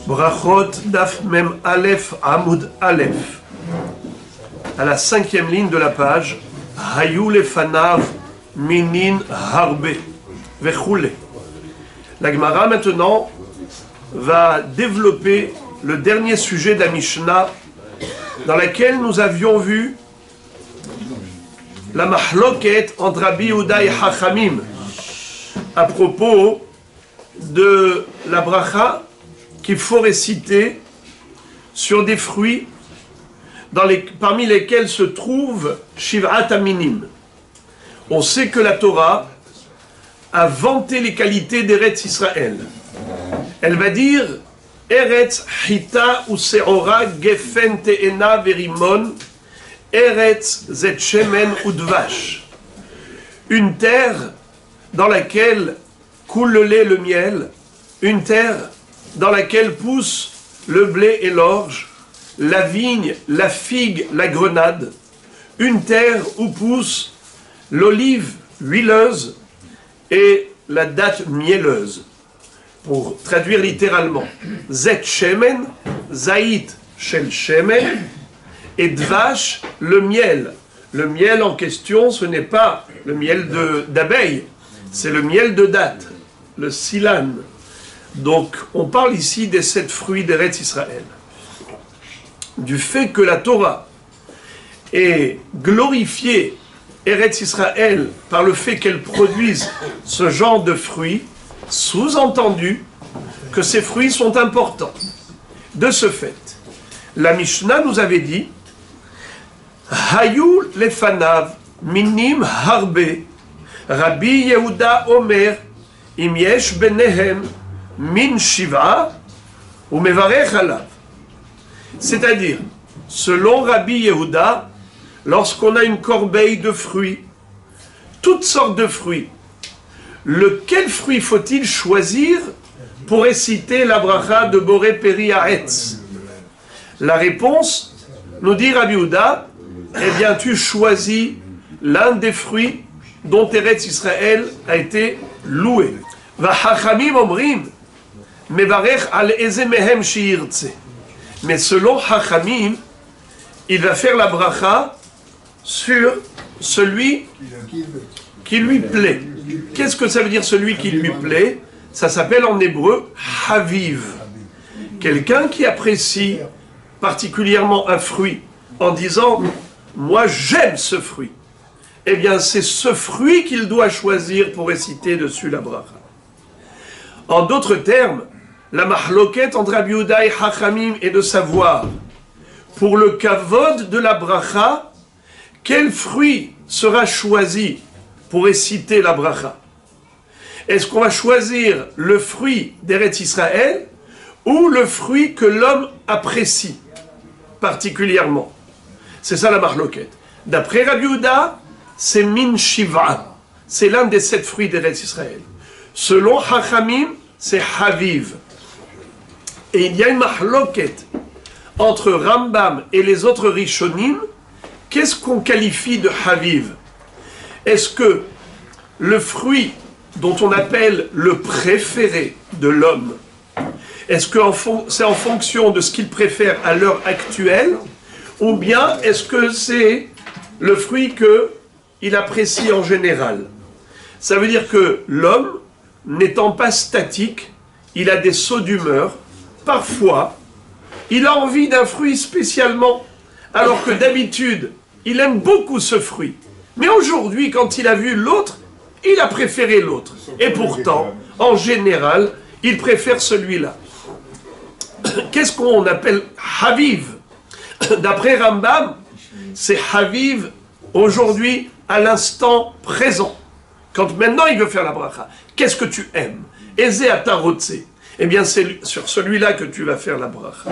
Brachot Daf Mem Aleph Amud Aleph. À la 5e ligne de la page, Hayu lefanav minin harbe vechule. La Gemara maintenant va développer le dernier sujet de la Mishnah dans laquelle nous avions vu la mahloket entre Rabbi Yehuda et Chachamim à propos de la bracha qu'il faut réciter sur des fruits parmi lesquels se trouve Shiv'at Aminim. On sait que la Torah a vanté les qualités d'Eretz Israël. Elle va dire Eretz Chita ou Seora Gefen Te'ena Verimon Eretz Zet Shemen ou Dvash. Une terre dans laquelle coule le lait et le miel, une terre dans laquelle poussent le blé et l'orge, la vigne, la figue, la grenade, une terre où pousse l'olive huileuse et la date mielleuse. Pour traduire littéralement, Zet Shemen, Zaït Shel Shemen, et Dvash, le miel. Le miel en question, ce n'est pas le miel d'abeille, c'est le miel de date, le silan. Donc, on parle ici des 7 fruits d'Eretz Israël. Du fait que la Torah ait glorifié Eretz Israël par le fait qu'elle produise ce genre de fruits, sous-entendu que ces fruits sont importants. De ce fait, la Mishnah nous avait dit Hayu lefanav minim harbe Rabbi Yehuda Omer im yesh benehem min shiva ou mevarech alav. C'est-à-dire, selon Rabbi Yehuda, lorsqu'on a une corbeille de fruits, toutes sortes de fruits, lequel fruit faut-il choisir pour réciter la bracha de Boré Peri Haaretz? La réponse, nous dit Rabbi Yehuda, eh bien tu choisis l'un des fruits dont Eretz Israël a été loué. Vachachamim omrim, mevarech al eze mehem shiirtze. Mais selon Chachamim, il va faire la bracha sur celui qui lui plaît. Qu'est-ce que ça veut dire celui qui lui plaît? Ça s'appelle en hébreu Haviv. Quelqu'un qui apprécie particulièrement un fruit en disant « moi j'aime ce fruit ». Eh bien c'est ce fruit qu'il doit choisir pour réciter dessus la bracha. En d'autres termes, la mahloket entre Rabbi Yehuda et Chachamim est de savoir, pour le kavod de la bracha, quel fruit sera choisi pour réciter la bracha. Est-ce qu'on va choisir le fruit d'Eretz Israël ou le fruit que l'homme apprécie particulièrement? C'est ça la mahloket. D'après Rabbi Yehuda, c'est min shiva, c'est l'un des 7 fruits d'Eretz Israël. Selon Chachamim, c'est haviv. Et il y a une mahloket entre Rambam et les autres Rishonim. Qu'est-ce qu'on qualifie de haviv? Est-ce que le fruit dont on appelle le préféré de l'homme, est-ce que c'est en fonction de ce qu'il préfère à l'heure actuelle, ou bien est-ce que c'est le fruit qu'il apprécie en général? Ça veut dire que l'homme, n'étant pas statique, il a des sauts d'humeur. Parfois, il a envie d'un fruit spécialement, alors que d'habitude, il aime beaucoup ce fruit. Mais aujourd'hui, quand il a vu l'autre, il a préféré l'autre. Et pourtant, en général, il préfère celui-là. Qu'est-ce qu'on appelle Haviv? D'après Rambam, c'est Haviv aujourd'hui, à l'instant présent. Quand maintenant il veut faire la bracha, qu'est-ce que tu aimes? Eze atarotse. Eh bien, c'est sur celui-là que tu vas faire la bracha.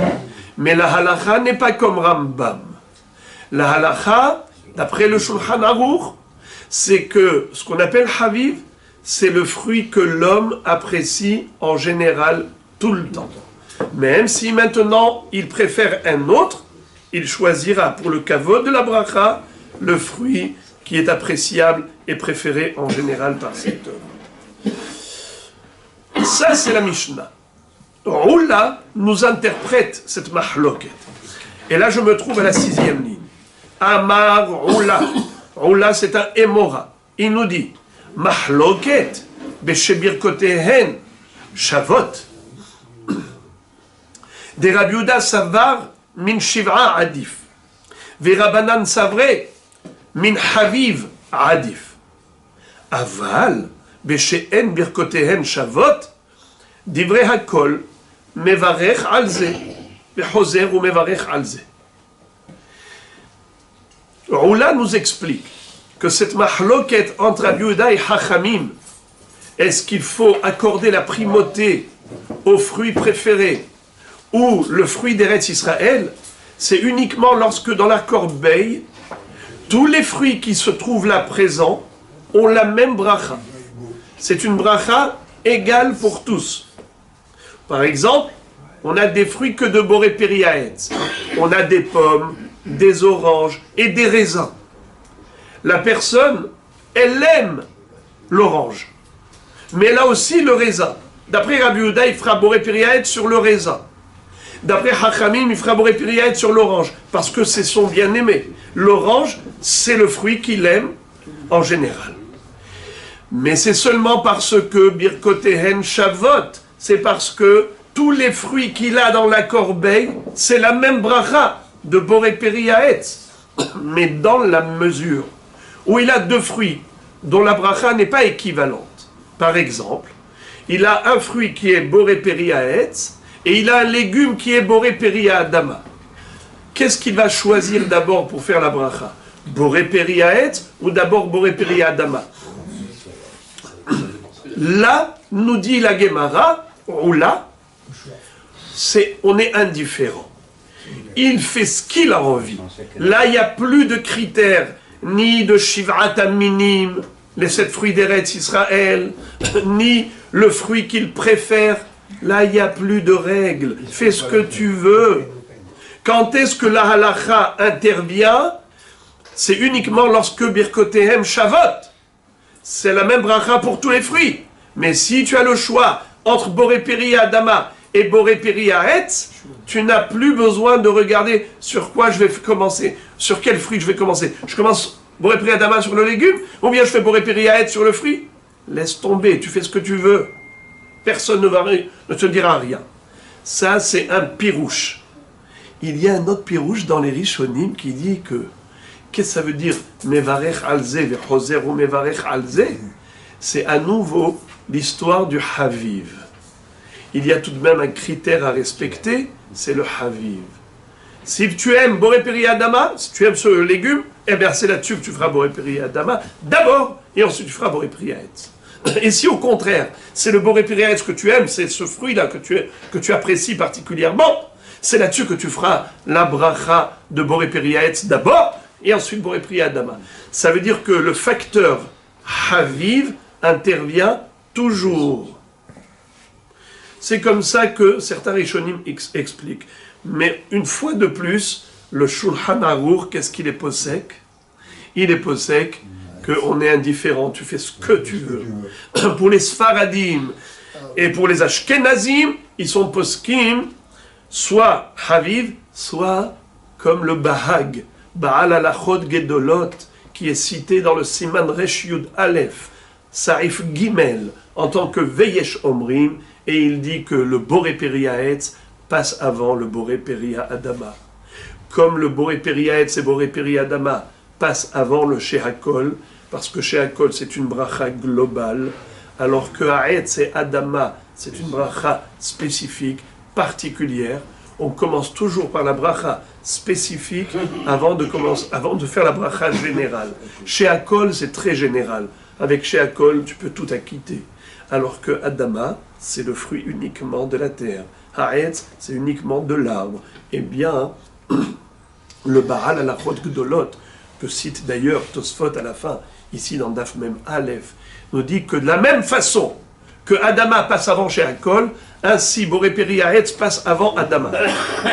Mais la halacha n'est pas comme Rambam. La halacha, d'après le Shulchan Aruch, c'est que ce qu'on appelle Haviv, c'est le fruit que l'homme apprécie en général tout le temps. Même si maintenant il préfère un autre, il choisira pour le kavod de la bracha le fruit qui est appréciable et préféré en général par cet homme. Ça, c'est la Mishnah. Roula nous interprète cette mahloket. Et là, je me trouve à la 6e ligne. Amar Roula. Roula, c'est un émora. Il nous dit mahloket beshebirkotehen shavot. Des Rabbi Yehuda savar min shiv'a adif. Ve Rabbanan savre min haviv adif. Aval beshe'en birkotehen shavot. Divrei hakol mevarech al ze. Vechoser ou mevarech al ze. Roula nous explique que cette mahloket entre Rabbi Yehuda et Hachamim, est-ce qu'il faut accorder la primauté au fruit préféré ou le fruit d'Eretz Israël, c'est uniquement lorsque dans la corbeille, tous les fruits qui se trouvent là présents ont la même bracha. C'est une bracha égale pour tous. Par exemple, on a des fruits que de Boré Périaetz. On a des pommes, des oranges et des raisins. La personne, elle aime l'orange. Mais elle a aussi le raisin. D'après Rabbi Yehuda, il fera Boré Périaetz sur le raisin. D'après Hachamim, il fera Boré Périaetz sur l'orange. Parce que c'est son bien-aimé. L'orange, c'est le fruit qu'il aime en général. Mais c'est seulement parce que Birkotehen Shavot, c'est parce que tous les fruits qu'il a dans la corbeille, c'est la même bracha de Boré Périaetz. Mais dans la mesure où il a deux fruits dont la bracha n'est pas équivalente. Par exemple, il a un fruit qui est Boré Périaetz et il a un légume qui est Boré Péria Adama. Qu'est-ce qu'il va choisir d'abord pour faire la bracha? Boré Périaetz ou d'abord Boré Péria Adama? Là, nous dit la Gemara, ou là, on est indifférent. Il fait ce qu'il a envie. Là, il n'y a plus de critères, ni de Shiv'at Aminim, les 7 fruits d'Eretz Israël, ni le fruit qu'il préfère. Là, il n'y a plus de règles. Fais ce que tu veux. Quand est-ce que la halacha intervient? C'est uniquement lorsque Birkotehem Shavot. C'est la même bracha pour tous les fruits. Mais si tu as le choix entre Boré Péria Adama et Boré Péria Etz, tu n'as plus besoin de regarder sur quoi je vais commencer, sur quel fruit je vais commencer. Je commence Boré Péria Adama sur le légume, ou bien je fais Boré Péria Etz sur le fruit. Laisse tomber, tu fais ce que tu veux. Personne ne te dira rien. Ça, c'est un pirouche. Il y a un autre pirouche dans les Rishonim qui dit que, qu'est-ce que ça veut dire Mevarech alze, vechoser ou mevarech alze? C'est à nouveau l'histoire du Haviv. Il y a tout de même un critère à respecter, c'est le Haviv. Si tu aimes Boré Péria Adama, si tu aimes ce légume, eh bien c'est là-dessus que tu feras Boré Péria Adama d'abord, et ensuite tu feras Boré Péria Etz. Et si au contraire, c'est le Boré Péria Etz que tu aimes, c'est ce fruit-là que tu apprécies particulièrement, c'est là-dessus que tu feras la bracha de Boré Péria Etz d'abord, et ensuite Boré Péria Adama. Ça veut dire que le facteur Haviv intervient toujours. C'est comme ça que certains Rishonim expliquent. Mais une fois de plus, le Shulchan Aruch, qu'est-ce qu'il est possèque? Il est possèque qu'on est indifférent, tu fais ce que tu veux. Pour les Sfaradim et pour les Ashkenazim, ils sont poskim, soit Haviv, soit comme le Bahag, Baal Alachot Gedolot, qui est cité dans le Siman Resh Yud Aleph, Sarif Gimel, en tant que Veyesh Omrim, et il dit que le Boré Péria Etz passe avant le Boré Péria Adama. Comme le Boré Péria Etz et Boré Péria Adama passent avant le Shehakol, parce que Shehakol c'est une bracha globale, alors que Haetz et Adama c'est une bracha spécifique, particulière. On commence toujours par la bracha spécifique avant de faire la bracha générale. Shehakol c'est très général. Avec Shehakol tu peux tout acquitter. Alors que Adama, c'est le fruit uniquement de la terre. Haetz, c'est uniquement de l'arbre. Eh bien, le Baal Alachot Gdolot, que cite d'ailleurs Tosfot à la fin, ici dans Daf Mem Aleph, nous dit que de la même façon que Adama passe avant Shehakol, ainsi Boré Péria Haetz passe avant Adama.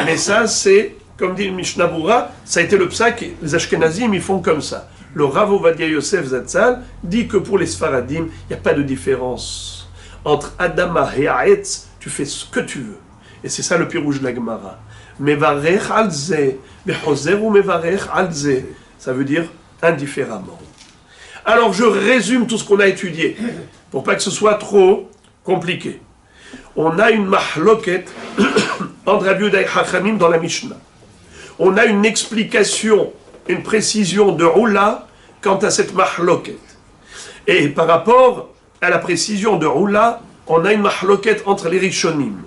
Mais ça, c'est, comme dit le Mishnah Berurah, ça a été le psak, les Ashkenazim, ils font comme ça. Le Rav Ovadia Yosef Zatzal dit que pour les Sfaradim, il n'y a pas de différence entre Adama et Haetz tu fais ce que tu veux. Et c'est ça le pirouge de la Gemara. Mevarech al ze, vechoser ou mevarech al ze. Ça veut dire indifféremment. Alors je résume tout ce qu'on a étudié, pour pas que ce soit trop compliqué. On a une mahloket entre Rabbi Yehuda et Chachamim dans la Mishnah. On a une explication, une précision de Roula quant à cette mahloket. Et par rapport à la précision de Roula, on a une mahloket entre les Rishonim.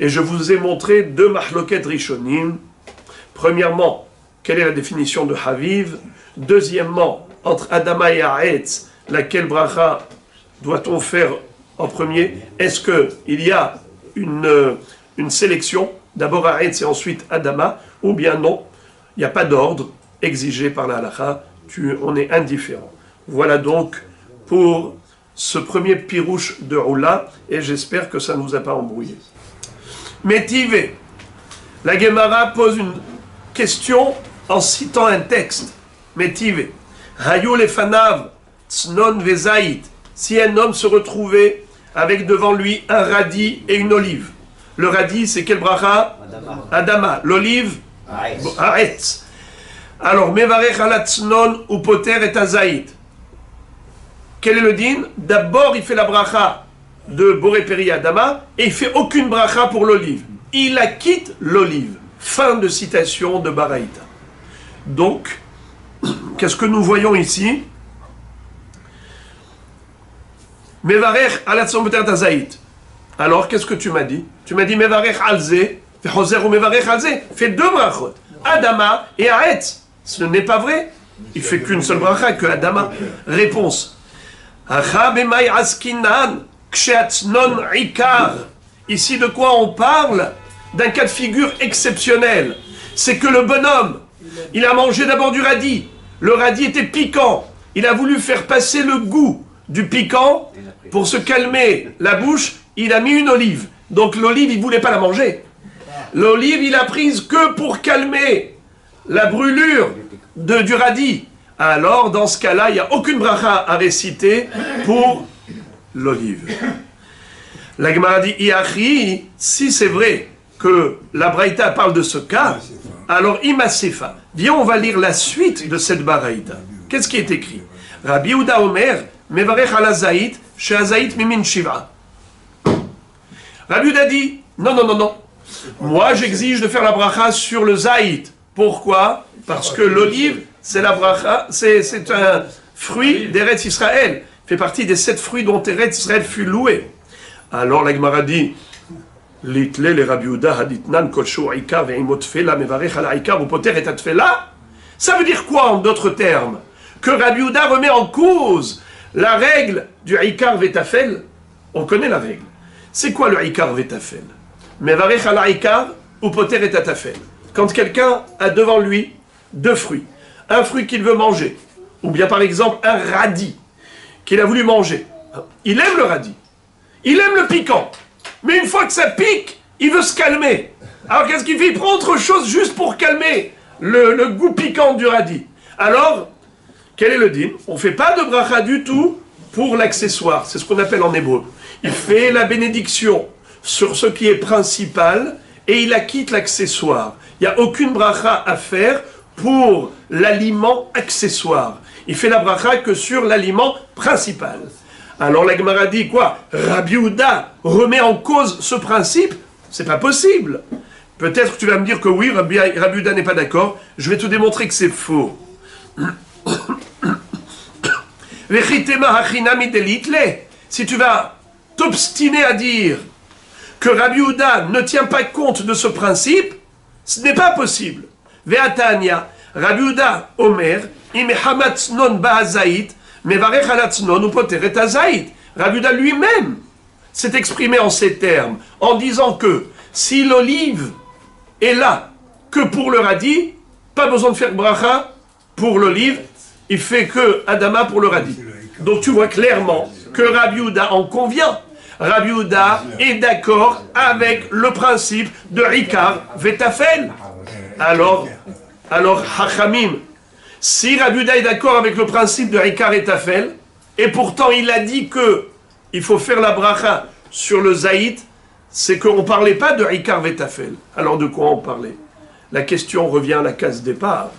Et je vous ai montré deux mahloket Rishonim. Premièrement, quelle est la définition de Haviv? Deuxièmement, entre Adama et Haaretz, laquelle bracha doit-on faire en premier? Est-ce qu'il y a une sélection, d'abord Haaretz et ensuite Adama, ou bien non, il n'y a pas d'ordre exigé par la halakha, on est indifférent. Voilà donc pour ce premier pirouche de Roula, et j'espère que ça ne vous a pas embrouillé. Métivé, la Gemara pose une question en citant un texte. Métivé. Hayou lefanav tsnon vezaït. Si un homme se retrouvait avec devant lui un radis et une olive. Le radis, c'est quel bracha? Adama. L'olive? Haaretz. Alors, mevarech ala tsnon ou poter et azaït. Quel est le din? D'abord, il fait la bracha de Boré Peri Adama et il fait aucune bracha pour l'olive. Il acquitte l'olive. Fin de citation de Baraïta. Donc, qu'est-ce que nous voyons ici? Mevarech alatzon beter tazaït. Alors, qu'est-ce que tu m'as dit? Tu m'as dit Mevarech alze, fechoser ou Mevarech alze. Fais deux brachot, Adama et Haaretz. Ce n'est pas vrai. Il fait qu'une seule bracha, que Adama. Réponse. Acha bemai askinan, ksheatznon ikar. Ici, de quoi on parle? D'un cas de figure exceptionnel. C'est que le bonhomme, il a mangé d'abord du radis. Le radis était piquant. Il a voulu faire passer le goût du piquant pour se calmer la bouche. Il a mis une olive. Donc l'olive, il ne voulait pas la manger. L'olive, il a prise que pour calmer la brûlure du radis. Alors, dans ce cas-là, il n'y a aucune bracha à réciter pour l'olive. La Gemara dit, Iachi, si c'est vrai que la Braïta parle de ce cas, alors Imasefa. Viens, on va lire la suite de cette Braïta. Qu'est-ce qui est écrit? Rabbi Yehuda Omer, Mevarech ala Zaït, chez Azaït mimin Shiva. Rabbi Yehuda dit, non. Moi, j'exige de faire la bracha sur le Zaït. Pourquoi? Parce que l'olive, c'est la bracha, c'est un fruit d'Eretz Israël. Fait partie des 7 fruits dont Eretz Israël fut loué. Alors la Gemara dit, Litle le Rabbi Yehuda haditnan kol shu ikar ve'imot tfela mevarech ala ikar ou poter et atfela. Ça veut dire quoi en d'autres termes? Que Rabbi Yehuda remet en cause la règle du ikar ve'tafel. On connaît la règle. C'est quoi le ikar ve'tafel? Mevarech ala ikar ou poter et atfel. Quand quelqu'un a devant lui 2 fruits, un fruit qu'il veut manger, ou bien par exemple un radis qu'il a voulu manger. Il aime le radis. Il aime le piquant. Mais une fois que ça pique, il veut se calmer. Alors qu'est-ce qu'il fait? Il prend autre chose juste pour calmer le goût piquant du radis. Alors, quel est le din? On ne fait pas de bracha du tout pour l'accessoire. C'est ce qu'on appelle en hébreu. Il fait la bénédiction sur ce qui est principal et il acquitte l'accessoire. Il n'y a aucune bracha à faire pour l'aliment accessoire. Il fait la bracha que sur l'aliment principal. Alors la Gemara dit quoi? Rabbi Yehuda remet en cause ce principe? C'est pas possible. Peut-être que tu vas me dire que oui, Rabbi Yehuda n'est pas d'accord. Je vais te démontrer que c'est faux. Si tu vas t'obstiner à dire que Rabbi Yehuda ne tient pas compte de ce principe, ce n'est pas possible. Ve'atania, Rabbi Yehuda Omer, imehamatnon ba'azait, mevarech alatznon ou poter et azait. Rabbi Yehuda lui-même s'est exprimé en ces termes, en disant que si l'olive est là que pour le radis, pas besoin de faire bracha pour l'olive, il fait que Adama pour le radis. Donc tu vois clairement que Rabbi Yehuda en convient. Rabbi Yehuda est d'accord avec le principe de Ikar Vetafel. Alors Hachamim, si Rabbi Yehuda est d'accord avec le principe de Ikar et Tafel, et pourtant il a dit que il faut faire la bracha sur le zaït, c'est qu'on ne parlait pas de Ikar Vetafel. Alors de quoi on parlait? La question revient à la case départ,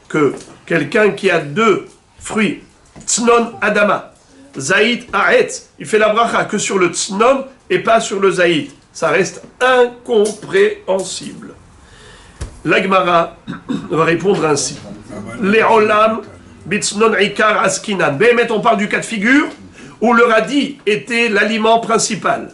que quelqu'un qui a deux fruits, Tznon Adama, Zaït Aetz, il fait la bracha que sur le Tznon et pas sur le Zaït. Ça reste incompréhensible. L'Agmara va répondre ainsi. Les Olam, Bitznon Ikar Askinan. Bémet, on parle du cas de figure où le radis était l'aliment principal.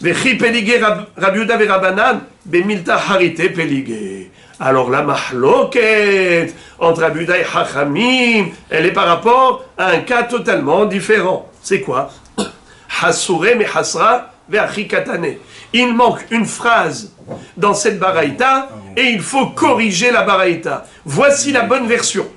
Vechi Peligé Rabbi Yehuda Verabanan, Bemilta Harite Peligé. Alors la mahloket entre Rabbi Yehuda et Chachamim, elle est par rapport à un cas totalement différent. C'est quoi? Hasure me hasra ve'achi katane. Il manque une phrase dans cette baraïta et il faut corriger la baraïta. Voici la bonne version.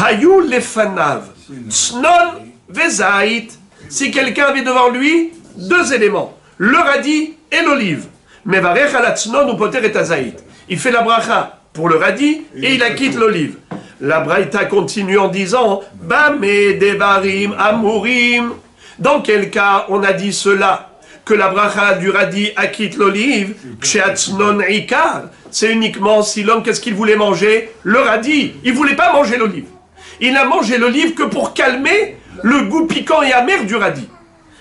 Hayu lefanav tznon vezait. Si quelqu'un avait devant lui deux éléments, le radis et l'olive. Mevarech ala tznon ou poter et azaït. Il fait la bracha pour le radis et il acquitte l'olive. La braïta continue en disant Bame devarim amurim. Dans quel cas on a dit cela? Que la bracha du radis acquitte l'olive, ksheatznon ikar, c'est uniquement si l'homme, qu'est-ce qu'il voulait manger? Le radis. Il ne voulait pas manger l'olive. Il n'a mangé l'olive que pour calmer le goût piquant et amer du radis.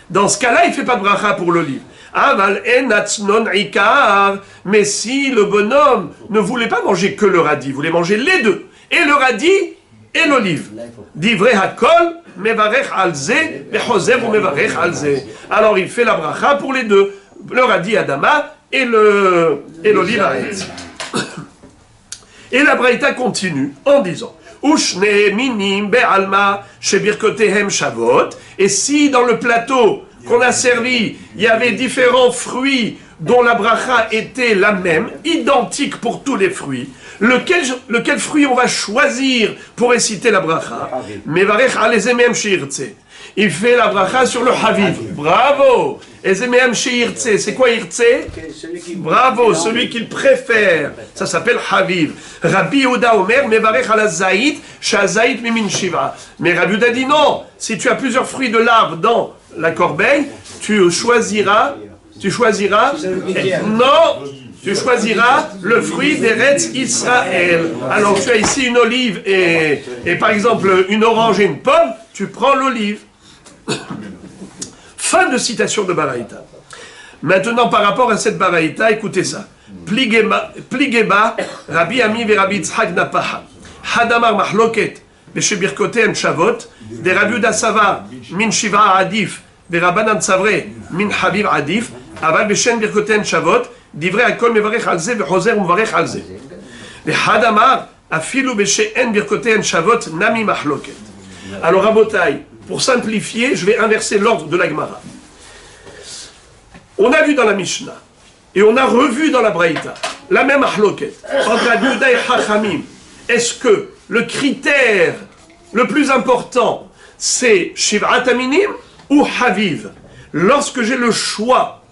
Dans ce cas-là, il ne fait pas de bracha pour l'olive. Aval enatznon ikar, mais si le bonhomme ne voulait pas manger que le radis, il voulait manger les deux, et le radis et l'olive. Divrei hakol, mevarech alze, vechoser ou mevarech alze. Alors il fait la bracha pour les deux, le radis Adama et l'olive Aetz. Et la braïta continue en disant Ushne minim be'alma shebirkotehem shavot. Et si dans le plateau qu'on a servi, il y avait différents fruits dont la bracha était la même, identique pour tous les fruits, lequel fruit on va choisir pour réciter la bracha? Mevarech alezemem sheirtze. Il fait la bracha sur le haviv. Bravo! Ezemem sheirtze. C'est quoi irtze? Bravo, celui qu'il préfère. Ça s'appelle haviv. Rabbi Yehuda Omer, mevarech ala zaït, shazaït mimin shiva. Mais Rabbi Yehuda dit non. Si tu as plusieurs fruits de l'arbre dans la corbeille, tu choisiras le fruit d'Eretz Israël. Alors tu as ici une olive et par exemple une orange et une pomme, tu prends l'olive. Fin de citation de Baraïta. Maintenant par rapport à cette Baraïta, écoutez ça. Pligeba, Rabbi Ami ve Rabbi Yitzhak Napaha. Hadamar mahloket, Beshebirkoten Shavot, de Rabbi Yehuda Savar, min Shiva Adif, de Rabbanan Savre, min Habib Adif, Aval Beshen Birkoten Shavot, divrei Akol Mevarech Alze, Vechoser Mevarech Alze. Le Hadamar, Afilu Beshen Birkoten Shavot, Nami Mahloket. Alors Rabotai, pour simplifier, je vais inverser l'ordre de la Gemara. On a vu dans la Mishnah, et on a revu dans la Braïta, la même Mahloket, entre Rabbi Yehuda et Chachamim. Est-ce que le critère le plus important, c'est Shiv'at Aminim ou Haviv? Lorsque j'ai le choix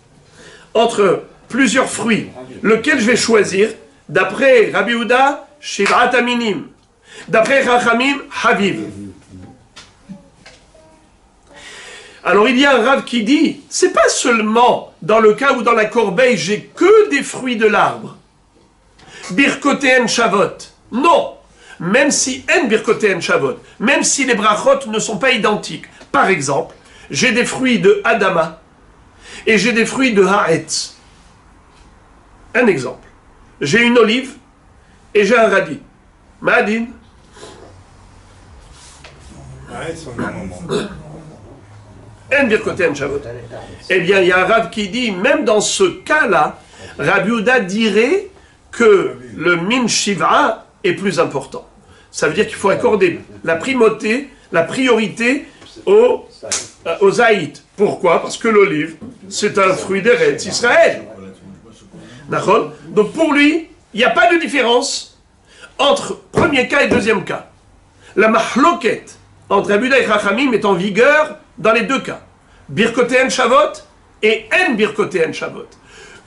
entre plusieurs fruits, lequel je vais choisir? D'après Rabbi Yehuda, Shiv'at Aminim. D'après Chachamim, Haviv. Alors il y a un Rav qui dit, c'est pas seulement dans le cas où dans la corbeille j'ai que des fruits de l'arbre. Birkoten Shavot. Non. Même si en Birkoten Shavot, même si les brachot ne sont pas identiques. Par exemple, j'ai des fruits de Adama et j'ai des fruits de Haetz. Un exemple. J'ai une olive et j'ai un radis. Madin. En Birkoten Shavot. Eh bien, il y a un Rav qui dit, même dans ce cas-là, Rabbi Yehuda dirait que le min shiva est plus important. Ça veut dire qu'il faut accorder la primauté, la priorité aux zaït. Pourquoi? Parce que l'olive, c'est un fruit d'Eretz Israël. D'accord? Donc pour lui, il n'y a pas de différence entre premier cas et deuxième cas. La mahloket entre Rabbi Yehuda et Chachamim est en vigueur dans les deux cas. Birkoten Shavot et En Birkoten Shavot.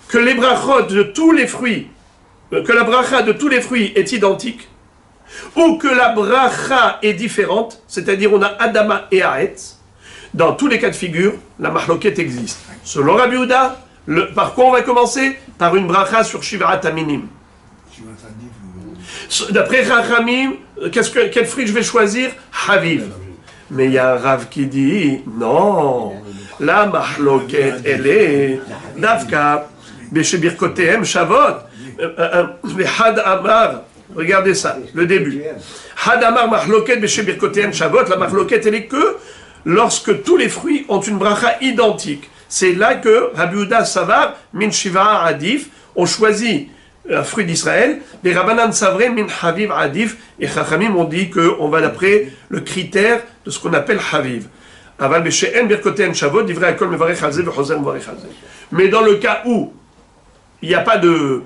Que les brachot de tous les fruits, que la bracha de tous les fruits est identique, ou que la bracha est différente, c'est-à-dire on a Adama et Haetz. Dans tous les cas de figure, la mahloket existe. Selon Rabbi Yehuda, par quoi on va commencer? Par une bracha sur Shiv'at Aminim. D'après Chachamim, quel fruit je vais choisir? Haviv. Mais il y a un Rav qui dit, non, la mahloket, elle est Davka, Beshebirkotehem Shavot, Had Amar, regardez ça, le début. Had Amar mahloket Beshebirkotehem Shavot, la mahloket, elle est que lorsque tous les fruits ont une bracha identique. C'est là que Rabbi Yehuda Savar, Min Shiva Adif, ont choisi un fruit d'Israël, les Rabbanan Savre Min Haviv Adif, et Chachamim ont dit qu'on va d'après le critère de ce qu'on appelle Haviv. Aval Beshe'en Birkoten Shavot, Divrei Akol Mevarech Al Ze, Vechoser Mevarech Al Ze. Mais dans le cas où il n'y a pas de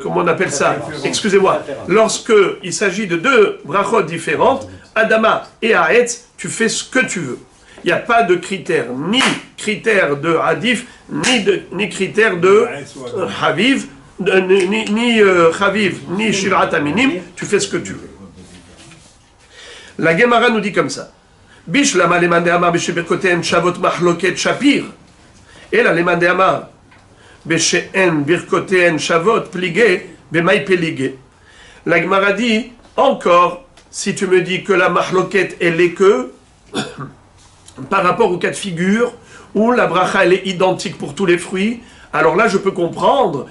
comment on appelle ça? Excusez-moi. Lorsqu'il s'agit de deux brachot différentes, Adama et Haetz, tu fais ce que tu veux. Il n'y a pas de critère, ni critère de Hadif, ni critère de Haviv, ni Chaviv, ni Shiv'at Aminim, tu fais ce que tu veux. La Gemara nous dit comme ça. Bishlama leman de'amar b'shebirkotehem shavot mahloket shapir. Et la leman de'amar b'she'en birkotehem shavot pligé b'may peligé. La Gemara dit, encore, si tu me dis que la mahloket, elle est que par rapport au cas de figure où la bracha, elle est identique pour tous les fruits, alors là, je peux comprendre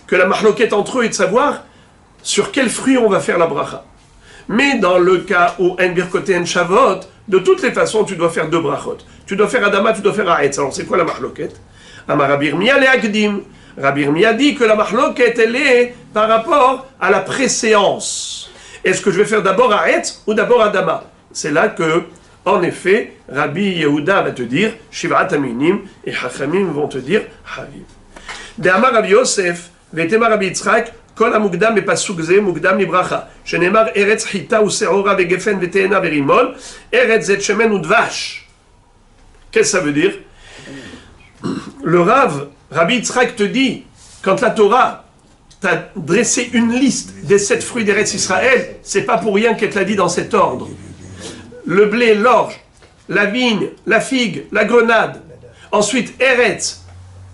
que la mahloket entre eux est de savoir sur quel fruit on va faire la bracha. Mais dans le cas où en birkote en shavot, de toutes les façons, tu dois faire deux brachot. Tu dois faire Adama, tu dois faire Haetz. Alors c'est quoi la mahloket? Amar Rabbi Yirmiyah le Akdim. Rabbi Yirmiyah dit que la mahloket, elle est par rapport à la préséance. Est-ce que je vais faire d'abord Haetz ou d'abord Adama? C'est là que, en effet, Rabbi Yehuda va te dire Shiv'at Aminim et Chachamim vont te dire Haviv. De Amar Rabbi Yosef, Vetema Rabbi Yitzchak, Kol המוקדם בפסוק זה מוקדם לברכה, שנאמר ארץ חיטה ושעורה וגפן ותאנה ורימון, ארץ זית שמן ודבש. Qu'est-ce que ça veut dire? Le Rav, Rabbi Yitzchak te dit, quand la Torah t'a dressé une liste des 7 fruits d'Eretz Israël, c'est pas pour rien qu'elle te l'a dit dans cet ordre. Le blé, l'orge, la vigne, la figue, la grenade, ensuite Eretz,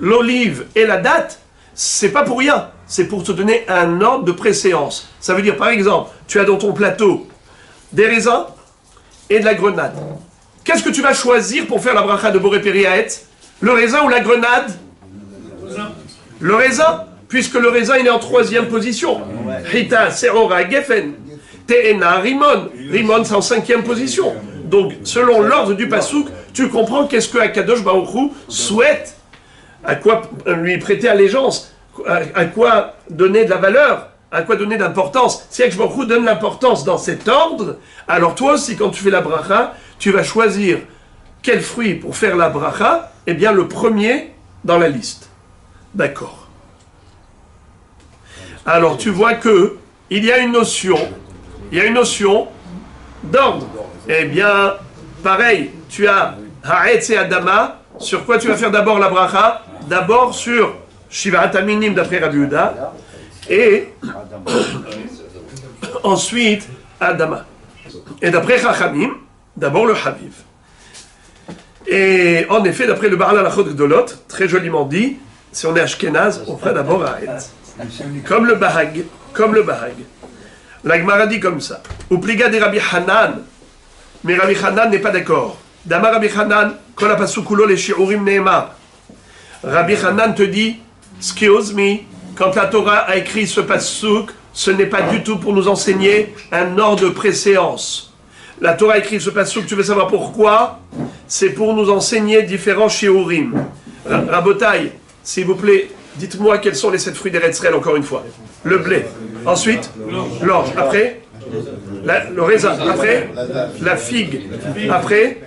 l'olive et la date, c'est pas pour rien. C'est pour te donner un ordre de préséance. Ça veut dire, par exemple, tu as dans ton plateau des raisins et de la grenade. Qu'est-ce que tu vas choisir pour faire la bracha de Boré Péri Haetz? Le raisin ou la grenade? Le raisin, puisque le raisin il est en 3e position. Hita, Serora, Geffen, Te'ena, Rimon. Rimon, c'est en 5e position. Donc, selon l'ordre du Passouk, tu comprends qu'est-ce que Akadosh Baruch Hu souhaite, à quoi lui prêter allégeance. À quoi donner de la valeur, à quoi donner d'importance. Si Akadosh Baruch Hu donne l'importance dans cet ordre, alors toi aussi, quand tu fais la bracha, tu vas choisir quel fruit pour faire la bracha, eh bien le premier dans la liste. D'accord. Alors tu vois que il y a une notion d'ordre. Eh bien, pareil, tu as Haetz et Adama, sur quoi tu vas faire d'abord la bracha? D'abord sur Shiv'at Aminim d'après Rabbi Yehuda, et ensuite Adama. Et d'après Chachamim, d'abord le Haviv. Et en effet, d'après le Baal Halachot Gdolot, très joliment dit, si on est Ashkenaz, on fera d'abord Haetz. Comme le Bahag. La Gemara dit comme ça. Ou pliga de Rabbi Hanan, mais Rabbi Hanan n'est pas d'accord. Dama Rabbi Hanan, kol hapasukulo le shi'urim ne'emar. Rabbi Hanan te dit, excuse me, quand la Torah a écrit ce passouk, ce n'est pas du tout pour nous enseigner un ordre de préséance. La Torah a écrit ce passouk, tu veux savoir pourquoi? C'est pour nous enseigner différents shiurim. Rabotai, s'il vous plaît, dites-moi quels sont les 7 fruits d'Eretz Israël encore une fois. Le blé, ensuite l'orge, après le raisin, après la figue, après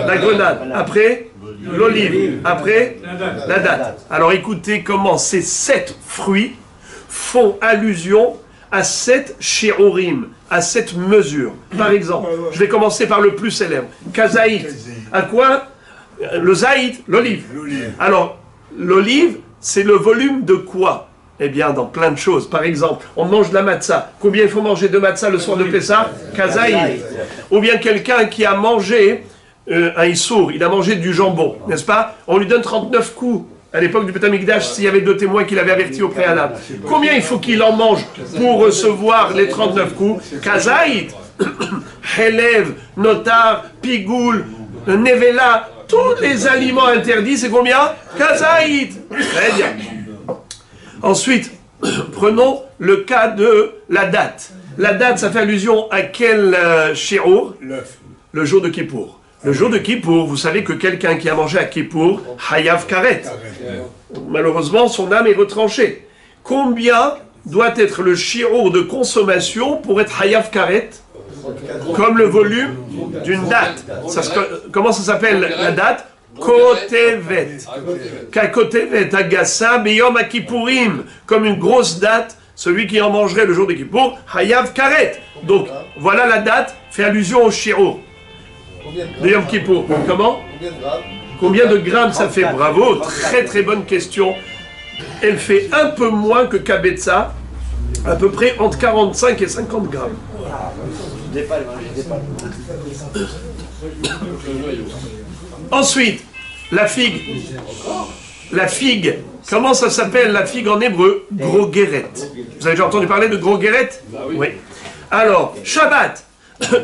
la grenade, après l'olive, après la date. Alors écoutez comment ces 7 fruits font allusion à 7 shiurim, à cette mesure. Par exemple, je vais commencer par le plus célèbre. Kazaït. À quoi? Le zaït, l'olive. Alors, l'olive, c'est le volume de quoi? Eh bien, dans plein de choses. Par exemple, on mange de la matzah. Combien il faut manger de matzah le soir de Pessah? Kazaït. Ou bien quelqu'un qui a mangé un issour, il a mangé du jambon, n'est-ce pas? On lui donne 39 coups. À l'époque du Beth Amikdash, s'il y avait 2 témoins qui l'avaient averti au préalable. Combien il faut qu'il en mange pour recevoir les 39 coups? Kazaït, Helev, Notar, Pigoul, Nevela, tous les aliments interdits, c'est combien? Kazaït. Très bien. Ensuite, prenons le cas de la date. La date, ça fait allusion à quel shiur? Le jour de Kippour. Le jour de Kippour, vous savez que quelqu'un qui a mangé à Kippour, Hayav Karet. Malheureusement, son âme est retranchée. Combien doit être le shiur de consommation pour être Hayav Karet? Comme le volume d'une date. Comment ça s'appelle la date? Kotevet. Kakotevet, Agassa, Beyom Akipurim. Comme une grosse date, celui qui en mangerait le jour de Kippour, Hayav Karet. Donc, voilà la date, fait allusion au shiur de Yom Kippour. Comment? Combien de grammes ça fait? Bravo, très très bonne question. Elle fait un peu moins que Kabetza, à peu près entre 45 et 50 grammes. Ensuite, la figue. La figue, comment ça s'appelle la figue en hébreu? Grogeret. Vous avez déjà entendu parler de Grogeret? Oui. Alors, Shabbat.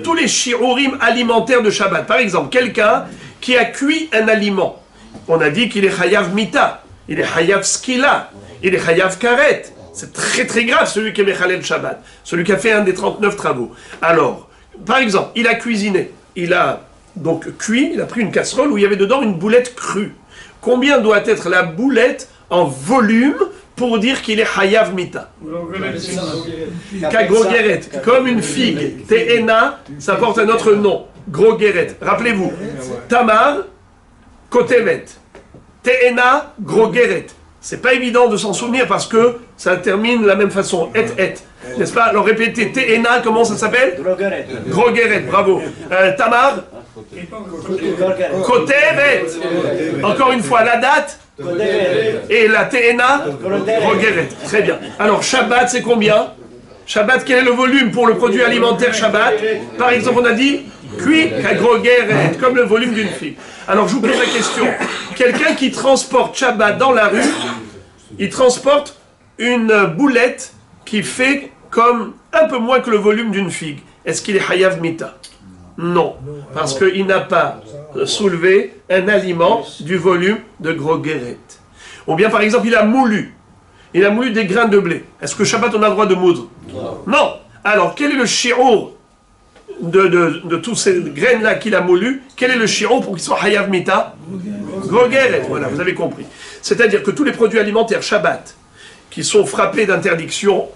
Tous les shiurim alimentaires de Shabbat. Par exemple, quelqu'un qui a cuit un aliment. On a dit qu'il est Hayav Mita, il est Hayav Skila, il est Hayav Karet. C'est très très grave celui qui est Mechalel Shabbat, celui qui a fait un des 39 travaux. Alors, par exemple, il a cuisiné, il a donc cuit, il a pris une casserole où il y avait dedans une boulette crue. Combien doit être la boulette en volume pour dire qu'il est Hayav Mita? Kagrogeret, comme une figue. Te'ena, ça porte un autre nom. Grogeret. Rappelez-vous, Tamar, Kotevet. Te'ena, Grogeret. C'est pas évident de s'en souvenir parce que ça termine de la même façon. Et. N'est-ce pas? Alors répétez, Te'ena, comment ça s'appelle? Grogeret. Grogeret, bravo. Tamar, Kotevet. Encore une fois, la date? Et la Te'ena? Grogeret. Très bien. Alors, Shabbat, c'est combien? Shabbat, quel est le volume pour le produit alimentaire Shabbat? Par exemple, on a dit cuit à Grogeret, comme le volume d'une figue. Alors, je vous pose la question. Quelqu'un qui transporte Shabbat dans la rue, il transporte une boulette qui fait comme un peu moins que le volume d'une figue. Est-ce qu'il est Hayav Mita? Non, parce qu'il n'a pas soulevé un aliment du volume de Grogeret. Ou bien, par exemple, il a moulu des grains de blé. Est-ce que Shabbat, on a le droit de moudre? Non. Alors, quel est le shiur de tous ces graines-là qu'il a moulu? Quel est le shiur pour qu'il soit Hayav Mita? Grogeret, voilà, vous avez compris. C'est-à-dire que tous les produits alimentaires Shabbat qui sont frappés d'interdiction,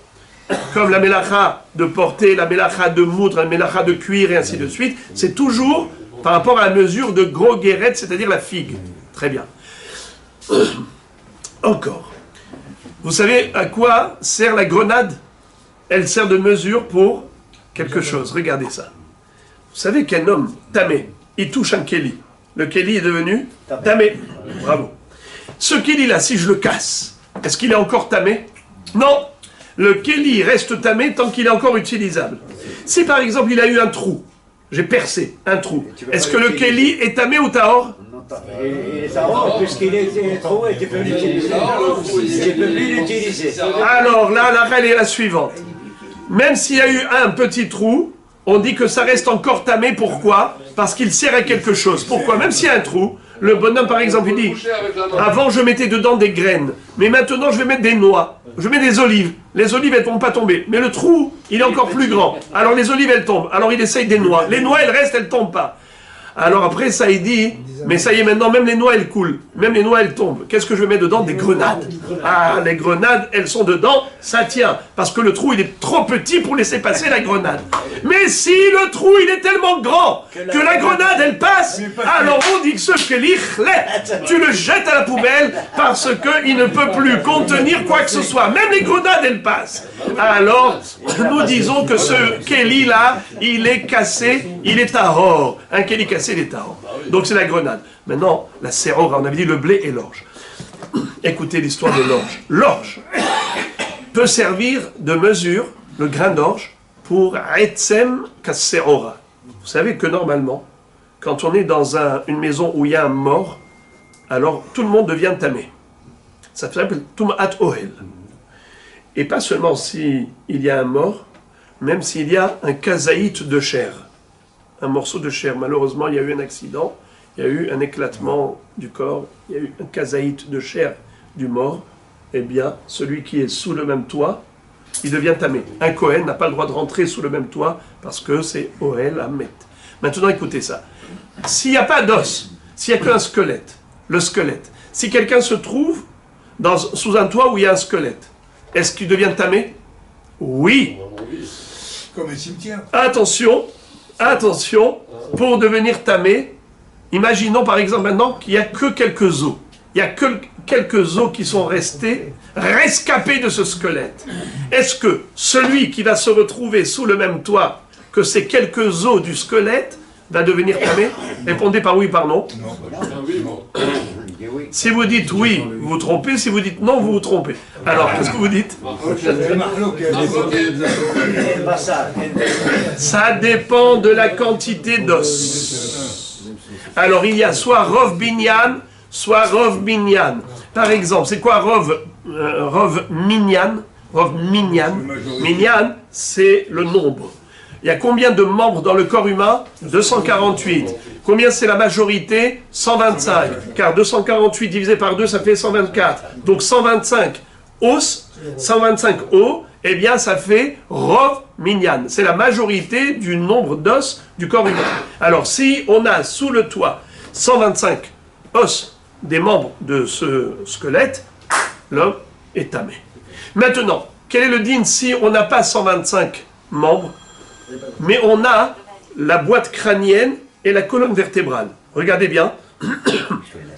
comme la mélacha de porter, la mélacha de moudre, la mélacha de cuire et ainsi de suite, c'est toujours par rapport à la mesure de Grogeret, c'est-à-dire la figue. Très bien. Encore. Vous savez à quoi sert la grenade? Elle sert de mesure pour quelque chose. Regardez ça. Vous savez qu'un homme tamé, il touche un kéli. Le kéli est devenu tamé. Bravo. Ce kéli-là, si je le casse, est-ce qu'il est encore tamé? Non. Le kéli reste tamé tant qu'il est encore utilisable. Si par exemple il a eu un trou, j'ai percé un trou, est-ce que le kéli est tamé ou tahor? Il est tahor puisqu'il est troué, tu peux l'utiliser. Tu peux plus l'utiliser. Alors là, la règle est la suivante. Même s'il y a eu un petit trou, on dit que ça reste encore tamé. Pourquoi? Parce qu'il sert à quelque chose. Pourquoi? Même s'il y a un trou, le bonhomme par exemple, il dit, avant je mettais dedans des graines, mais maintenant je vais mettre des noix, je mets des olives. Les olives elles ne vont pas tomber, mais le trou il est encore plus grand. Alors les olives elles tombent, alors il essaye des noix. Les noix elles restent, elles ne tombent pas. Alors après ça il dit, mais ça y est maintenant même les noix elles coulent, même les noix elles tombent. Qu'est-ce que je mets dedans? Des grenades. Ah, les grenades elles sont dedans, ça tient. Parce que le trou il est trop petit pour laisser passer la grenade. Mais si le trou il est tellement grand que la grenade elle passe, alors on dit que ce kéli, tu le jettes à la poubelle parce qu'il ne peut plus contenir quoi que ce soit. Même les grenades elles passent. Alors nous disons que ce kéli là, il est cassé, il est tahor. Un kéli cassé il est tahor. Donc c'est la grenade. Maintenant, la sérora, on avait dit le blé et l'orge. Écoutez l'histoire de l'orge. L'orge peut servir de mesure, le grain d'orge, pour etzem kasserora. Vous savez que normalement, quand on est dans une maison où il y a un mort, alors tout le monde devient tamé. Ça s'appelle Tum'at Ohel. Et pas seulement s'il y a un mort, même s'il y a un kazaït de chair, un morceau de chair. Malheureusement, il y a eu un accident, il y a eu un éclatement du corps, il y a eu un kazaït de chair du mort. Eh bien, celui qui est sous le même toit, il devient tamé. Un Kohen n'a pas le droit de rentrer sous le même toit parce que c'est Ohel Hamet. Maintenant, écoutez ça. S'il n'y a pas d'os, s'il n'y a qu'un squelette, le squelette, si quelqu'un se trouve sous un toit où il y a un squelette, est-ce qu'il devient tamé? Oui. Comme un cimetière. Attention, pour devenir tamé, imaginons par exemple maintenant qu'il n'y a que quelques os. Il n'y a que quelques os qui sont rescapés de ce squelette. Est-ce que celui qui va se retrouver sous le même toit que ces quelques os du squelette va devenir tamé? Répondez par oui, par non. Si vous dites oui, vous vous trompez. Si vous dites non, vous vous trompez. Alors, qu'est-ce que vous dites? Ça dépend de la quantité d'os. Alors, il y a soit Rov Binyan, soit Rov Minyan. Par exemple, c'est quoi Rov Minyan? Rov Minyan. Minyan, c'est le nombre. Il y a combien de membres dans le corps humain? 248. Combien c'est la majorité? 125. Car 248 divisé par 2, ça fait 124. Donc 125 os, eh bien ça fait Rov Minyan. C'est la majorité du nombre d'os du corps humain. Alors si on a sous le toit 125 os des membres de ce squelette, l'homme est tamé. Maintenant, quel est le din si on n'a pas 125 membres, mais on a la boîte crânienne et la colonne vertébrale? Regardez bien,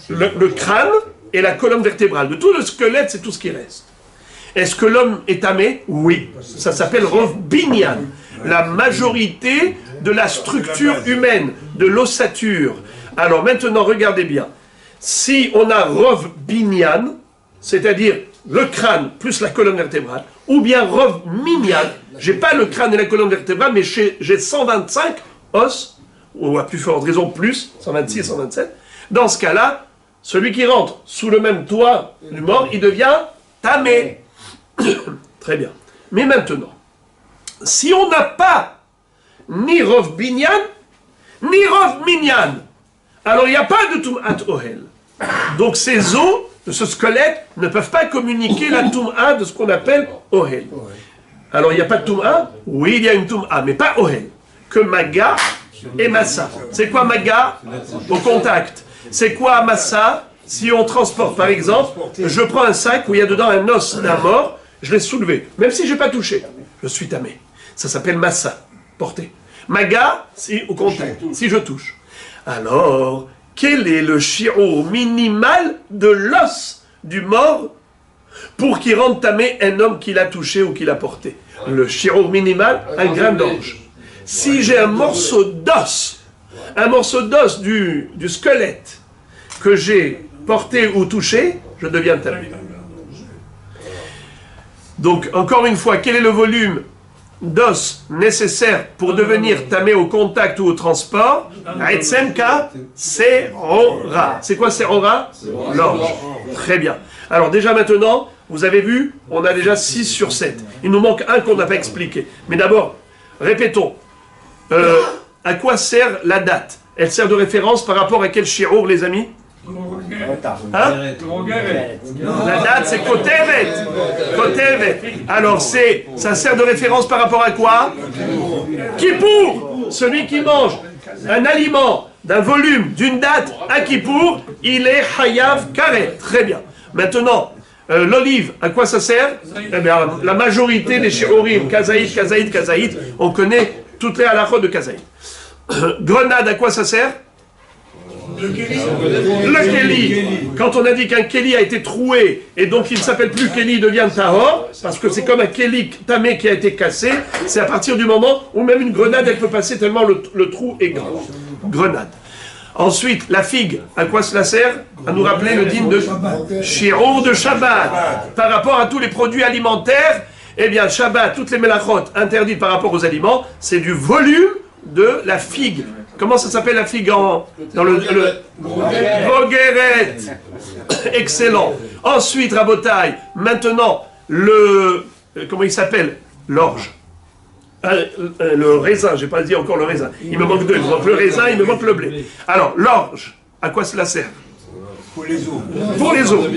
le crâne et la colonne vertébrale. De tout le squelette, c'est tout ce qui reste. Est-ce que l'homme est tamé? Oui. Ça s'appelle Rov Binyan. La majorité de la structure humaine, de l'ossature. Alors maintenant, regardez bien. Si on a Rov Binyan, c'est-à-dire le crâne plus la colonne vertébrale, ou bien Rov Minyan, j'ai pas le crâne et la colonne vertébrale, mais j'ai 125 os, ou à plus forte raison plus, 126 et 127. Dans ce cas-là, celui qui rentre sous le même toit du mort, il devient tamé. Très bien. Mais maintenant, si on n'a pas ni Rov Binyan, ni Rov Minyan, alors il n'y a pas de Tum'at Ohel. Donc ces os de ce squelette ne peuvent pas communiquer la Tum'a de ce qu'on appelle Ohel. Alors il n'y a pas de Tum'a? Oui, il y a une Tum'a, mais pas Ohel. Que Maga et Massa. C'est quoi Maga? Au contact. C'est quoi Massa? Si on transporte, par exemple, je prends un sac où il y a dedans un os d'un mort, je l'ai soulevé. Même si je n'ai pas touché, je suis tamé. Ça s'appelle Massa, porter. Maga, si au contact, si je touche. Alors, quel est le shi'ur minimal de l'os du mort pour qu'il rende tamé un homme qui l'a touché ou qui l'a porté? Le shi'ur minimal, un grain d'orge. Si j'ai un morceau d'os du squelette que j'ai porté ou touché, je deviens tamé. Donc, encore une fois, quel est le volume d'os nécessaire pour devenir tamé au contact ou au transport? Aetsemka, Serora. C'est quoi Serora? L'orge. Très bien. Alors déjà maintenant, vous avez vu, on a déjà 6 sur 7. Il nous manque un qu'on n'a pas expliqué. Mais d'abord, répétons. À quoi sert la date? Elle sert de référence par rapport à quel shi'ur, les amis? Hein? La date, c'est Kotevet. Kotevet. Alors, ça sert de référence par rapport à quoi? Kippour. Celui qui mange un aliment d'un volume, d'une date à Kippour, il est Hayav Karet. Très bien. Maintenant, l'olive, à quoi ça sert? Eh bien, la majorité des shi'urim, Kazaït, on connaît toutes les halachot de Kazaït. Grenade, à quoi ça sert? Le Kéli. Quand on a dit qu'un Kéli a été troué, et donc il ne s'appelle plus Kéli, il devient Tahor, parce que c'est comme un Kéli tamé qui a été cassé, c'est à partir du moment où même une grenade, elle peut passer tellement le trou est grand. Grenade. Ensuite, la figue, à quoi cela sert? À nous rappeler le din de Shi'ur de Shabbat. Par rapport à tous les produits alimentaires, eh bien, Shabbat, toutes les mélachot interdites par rapport aux aliments, c'est du volume de la figue. Comment ça s'appelle la figue dans le Bogeret. Excellent. Ensuite, Rabotaï, maintenant, comment il s'appelle? L'orge. Le raisin, je n'ai pas dit encore le raisin. Il me manque deux, il me manque le raisin, il me manque le blé. Alors, l'orge, à quoi cela sert? Pour les os. Pour les os.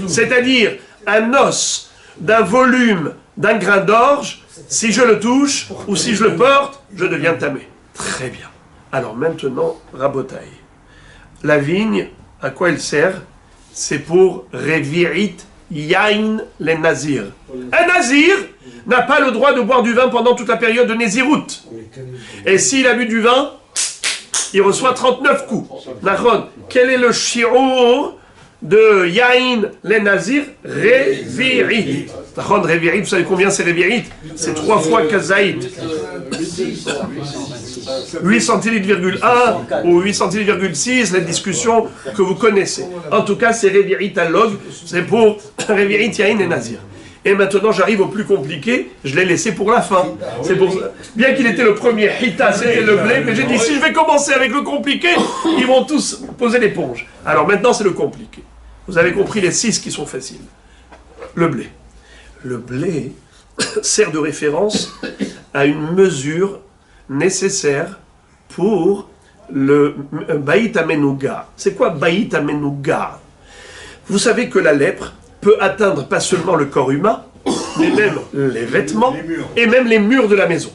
C'est-à-dire, un os d'un volume d'un grain d'orge, si je le touche ou si je le porte, je deviens tamé. Très bien. Alors maintenant, Rabotaï. La vigne, à quoi elle sert? C'est pour Revirit Yain les Nazirs. Un Nazir n'a pas le droit de boire du vin pendant toute la période de Nézirout. Et s'il a bu du vin, il reçoit 39 coups. Nahon, quel est le shi'ur de Yain les Nazirs? Revirit. Nahon, Revirit, vous savez combien c'est Revirit? C'est 3 fois Kazaït. 8 centilitres,1 ou 8 centilitres,6, la discussion que vous connaissez. En tout cas, c'est Revirit à log, c'est pour Revirit Yain et Nazir. Et maintenant, j'arrive au plus compliqué, je l'ai laissé pour la fin. C'est pour ça. Bien qu'il était le premier, Hita, c'était le blé, mais j'ai dit, si je vais commencer avec le compliqué, ils vont tous poser l'éponge. Alors maintenant, c'est le compliqué. Vous avez compris les 6 qui sont faciles. Le blé. Le blé sert de référence à une mesure nécessaire pour le Baït Amenouga. C'est quoi Baït Amenouga? Vous savez que la lèpre peut atteindre pas seulement le corps humain, mais même les vêtements et même les murs de la maison.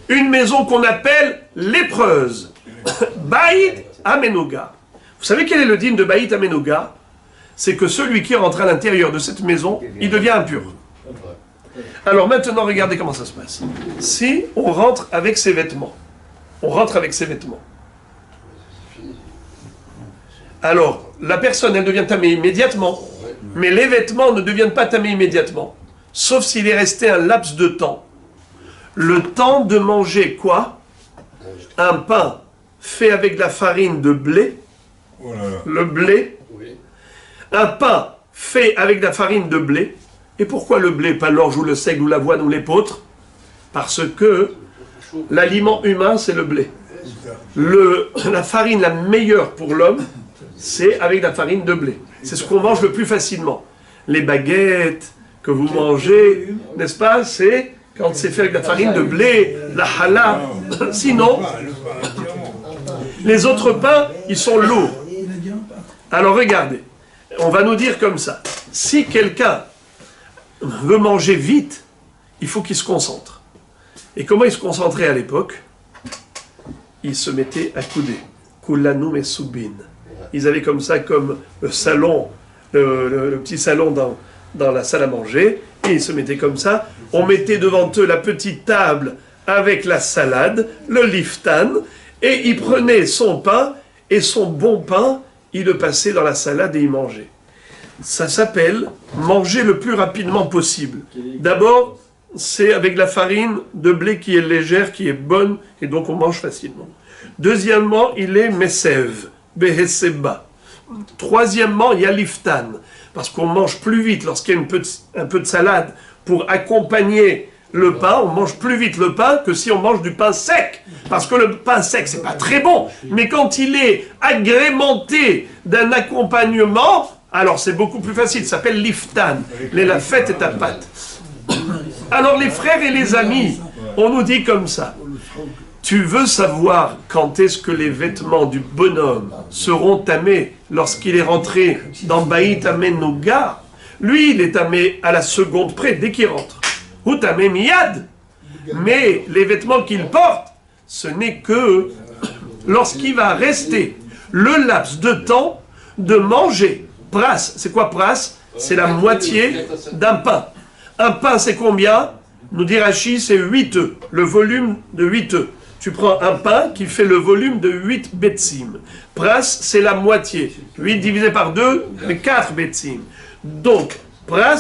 Une maison qu'on appelle lépreuse. Baït Amenouga. Vous savez quel est le dîme de Baït Amenouga? C'est que celui qui rentre à l'intérieur de cette maison, il devient impur. Alors maintenant, regardez comment ça se passe. Si on rentre avec ses vêtements, alors la personne, elle devient tamée immédiatement, mais les vêtements ne deviennent pas tamés immédiatement, sauf s'il est resté un laps de temps. Le temps de manger quoi? Un pain fait avec de la farine de blé, le blé, un pain fait avec de la farine de blé. Et pourquoi le blé, pas l'orge ou le seigle ou l'avoine ou l'épeautre? Parce que l'aliment humain, c'est le blé. La farine la meilleure pour l'homme, c'est avec la farine de blé. C'est ce qu'on mange le plus facilement. Les baguettes que vous mangez, n'est-ce pas? C'est quand c'est fait avec la farine de blé, la challah. Sinon, les autres pains, ils sont lourds. Alors regardez, on va nous dire comme ça. Si quelqu'un veut manger vite, il faut qu'il se concentre. Et comment il se concentrait à l'époque? Il se mettait à couder. Kulanu et Soubin. Ils avaient comme ça, comme le salon, le petit salon dans la salle à manger, et ils se mettaient comme ça. On mettait devant eux la petite table avec la salade, le liftan, et il prenait son pain, et son bon pain, il le passait dans la salade et il mangeait. Ça s'appelle manger le plus rapidement possible. D'abord, c'est avec la farine de blé qui est légère, qui est bonne, et donc on mange facilement. Deuxièmement, il est mesev, beheseba. Troisièmement, il y a liftan, parce qu'on mange plus vite lorsqu'il y a un peu de salade pour accompagner le pain. On mange plus vite le pain que si on mange du pain sec, parce que le pain sec, c'est pas très bon, mais quand il est agrémenté d'un accompagnement, alors c'est beaucoup plus facile, ça s'appelle liftan. La fête est à pâte. Alors les frères et les amis, on nous dit comme ça. Tu veux savoir quand est-ce que les vêtements du bonhomme seront tamés lorsqu'il est rentré dans Baït Amenouga? Lui, il est tamé à la seconde près, dès qu'il rentre. Ou tamé miyad. Mais les vêtements qu'il porte, ce n'est que lorsqu'il va rester le laps de temps de manger. Pras, c'est quoi pras? C'est la moitié d'un pain. Un pain, c'est combien? Nous dit Rashi, c'est 8 œufs, le volume de 8 œufs. Tu prends un pain qui fait le volume de 8 betsim. Pras, c'est la moitié. 8 divisé par 2, c'est 4 betsim. Donc, pras,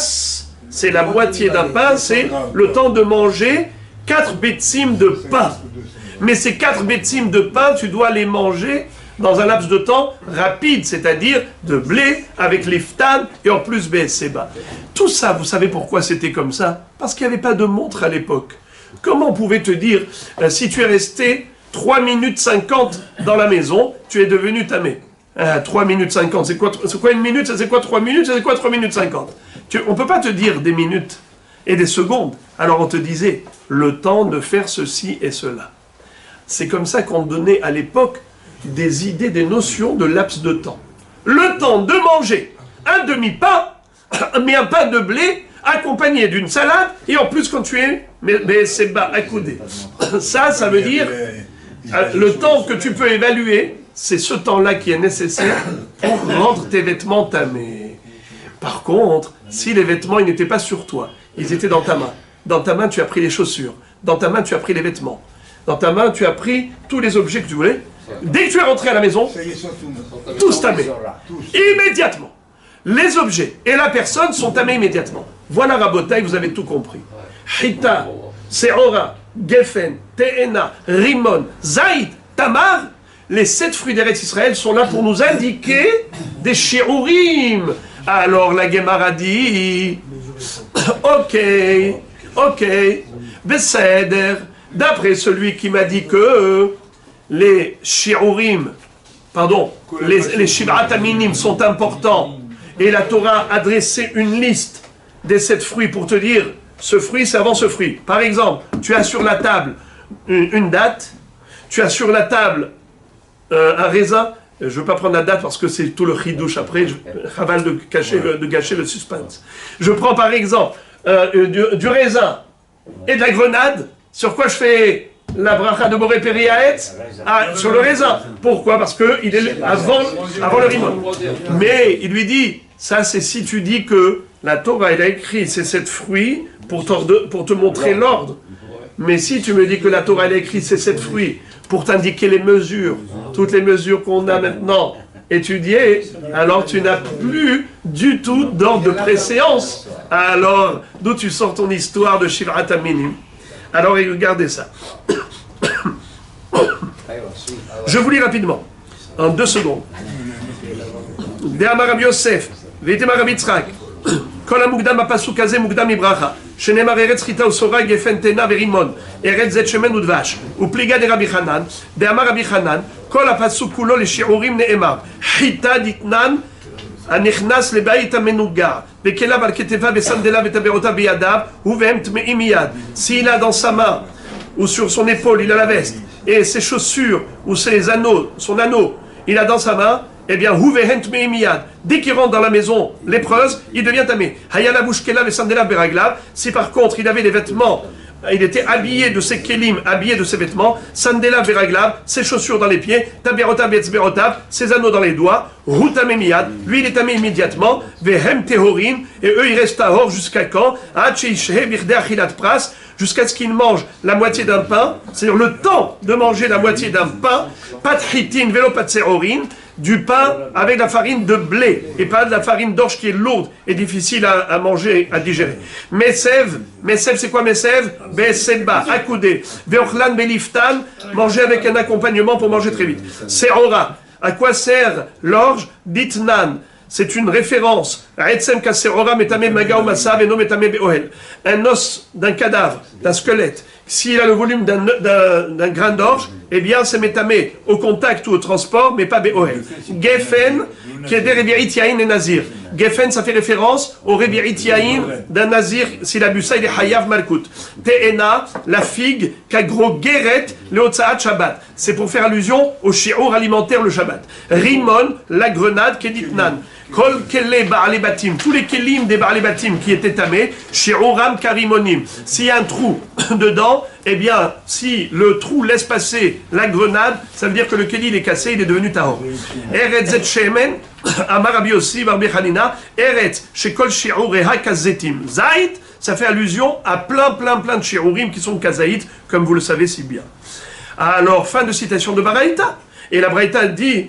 c'est la moitié d'un pain, c'est le temps de manger 4 betsim de pain. Mais ces 4 betsim de pain, tu dois les manger dans un laps de temps rapide, c'est-à-dire de blé avec l'iftan et en plus BSCBA. Tout ça, vous savez pourquoi c'était comme ça? Parce qu'il n'y avait pas de montre à l'époque. Comment on pouvait te dire, si tu es resté 3 minutes 50 dans la maison, tu es devenu tamé. 3 minutes 50, c'est quoi une minute? C'est quoi 3 minutes? C'est quoi 3 minutes 50? On ne peut pas te dire des minutes et des secondes. Alors on te disait, le temps de faire ceci et cela. C'est comme ça qu'on donnait à l'époque des idées, des notions de laps de temps. Le temps de manger un demi-pain, mais un pain de blé, accompagné d'une salade, et en plus quand tu es, mais c'est bas, accoudé. Ça veut dire, le temps que tu peux évaluer, c'est ce temps-là qui est nécessaire pour rendre tes vêtements tamés. Par contre, si les vêtements, ils n'étaient pas sur toi, ils étaient dans ta main. Dans ta main, tu as pris les chaussures. Dans ta main, tu as pris les vêtements. Dans ta main, tu as pris tous les objets que tu voulais. Dès que tu es rentré à la maison, tous tamés. Immédiatement. Les objets et la personne sont tamés immédiatement. Voilà Rabotai, vous avez tout compris. Hita, Seora, Geffen, Te'ena, Rimon, Zaïd, Tamar, les 7 fruits d'Eretz Israël sont là pour nous indiquer des shiurim. Alors la Gemara dit, ok, Beseder, d'après celui qui m'a dit que les shiurim, les shiv'at aminim sont importants, et la Torah a dressé une liste des 7 fruits pour te dire, ce fruit c'est avant ce fruit. Par exemple, tu as sur la table une date, tu as sur la table un raisin. Je ne veux pas prendre la date parce que c'est tout le chidouche après, raval de gâcher le suspense. Je prends par exemple du raisin et de la grenade. Sur quoi je fais la bracha de Boré Periaetz? Sur le raisin. Pourquoi? Parce qu'il est avant le rimon. Mais il lui dit, ça c'est si tu dis que la Torah elle a écrit ces 7 fruits pour te montrer l'ordre. Mais si tu me dis que la Torah elle a écrit ces 7 fruits pour t'indiquer les mesures, toutes les mesures qu'on a maintenant étudiées, alors tu n'as plus du tout d'ordre de préséance. Alors, d'où tu sors ton histoire de Shiv'at Aminim? Alors, regardez ça. Je vous lis rapidement, en 2 secondes. De'amar Rabbi Yosef, ve'itema Rabbi Yitzchak, כל המוקדם בפסוק הזה מוקדם מברכה, שנאמר ארץ חיטה ושורה גפן תאנה ורימון, ארץ זית שמן ודבש, ופליגה דרבי חנן, דאמר רבי חנן, כל הפסוק כולו לשיעורים נאמר, חיטה דתנן הנכנס לבית המנוגע, וכליו על כתפיו וסנדליו וטבעותיו בידיו, והם טמאים מיד. S'il a dans sa main, ou sur son épaule, il a la veste, et ses chaussures, ou ses anneaux, son anneau, il a dans sa main, eh bien, dès qu'il rentre dans la maison lépreuse, il devient tamé. Si par contre il avait des vêtements, il était habillé de ses kelim, habillé de ses vêtements, sandela veraglav, ses chaussures dans les pieds, taberotav etzberotav, ses anneaux dans les doigts, routamé miyad, lui il est tamé immédiatement, vehem tehorin, et eux ils restent à hors jusqu'à quand? Jusqu'à ce qu'ils mangent la moitié d'un pain, c'est-à-dire le temps de manger la moitié d'un pain, pat hitin velo pat serorin, du pain avec la farine de blé et pas de la farine d'orge qui est lourde et difficile à manger, à digérer. Mesev c'est quoi Mesev? Beseba, accoudé. Veochlan beliftan, manger avec un accompagnement pour manger très vite. Seora, à quoi sert l'orge? Ditnan, c'est une référence. Un os d'un cadavre, d'un squelette, s'il a le volume d'un grain d'orge, eh bien c'est métamé au contact ou au transport, mais pas béohel. Geffen, qui est des révi'it yahin et nazir. Geffen, ça fait référence au révi'it yahin d'un nazir, s'il a bu ça, il est hayav malkout. Te'ena, la figue, kagro geret, le hotzaat shabbat. C'est pour faire allusion au shi'ur alimentaire le shabbat. Rimon, la grenade, keditnan. Kol kele ba'ale batim, tous les kelim des ba'ale batim qui étaient tamés, shi'uram karimonim. S'il y a un trou dedans, eh bien, si le trou laisse passer la grenade, ça veut dire que le keli il est cassé, il est devenu tahor. Eretz zet shemen, amar Rabbi Yossi, Rabbi Hanina, eretz shekol shi'ureha kazetim. Zaït, ça fait allusion à plein de shi'urim qui sont kazaït, comme vous le savez si bien. Alors, fin de citation de Baraïta. Et la Baraïta dit,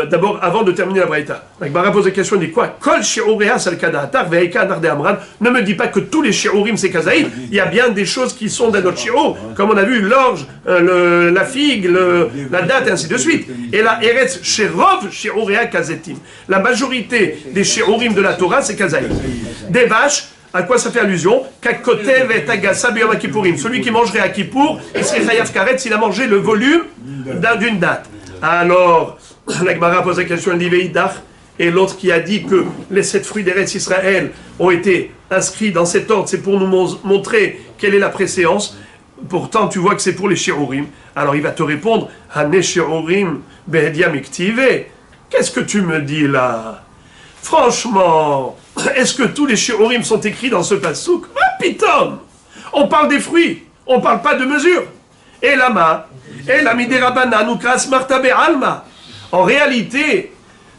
d'abord, avant de terminer la Braïta, la Gemara pose la question, il dit quoi? Kol shi'ureha sal kadahatar ve'eka narde amran. Ne me dis pas que tous les shi'urim c'est kazaïd. Il y a bien des choses qui sont dans notre shi'ur, comme on a vu l'orge, la figue, la date, et ainsi de suite. Et la eretz sherov shi'ureha kazetim. La majorité des shi'urim de la Torah c'est kazaïd. Des vaches, À quoi ça fait allusion? Kakotev et Agasa B'Yom Kippourim. Celui qui mangerait à Kippour, il serait Chayav Karet s'il a mangé le volume d'une date. Alors, la Gemara pose la question, elle dit Veidach, et l'autre qui a dit que les 7 fruits d'Eretz Israël ont été inscrits dans cet ordre, c'est pour nous montrer quelle est la préséance. Pourtant, tu vois que c'est pour les Shiurim. Alors il va te répondre, Hane Shiurim Behedia Miktive. Qu'est-ce que tu me dis là? Franchement, est-ce que tous les shiurim sont écrits dans ce passouk? Ah, pitom! On parle des fruits, on parle pas de mesure. Et lama, et la midérabana, nukras marta be'alma. En réalité,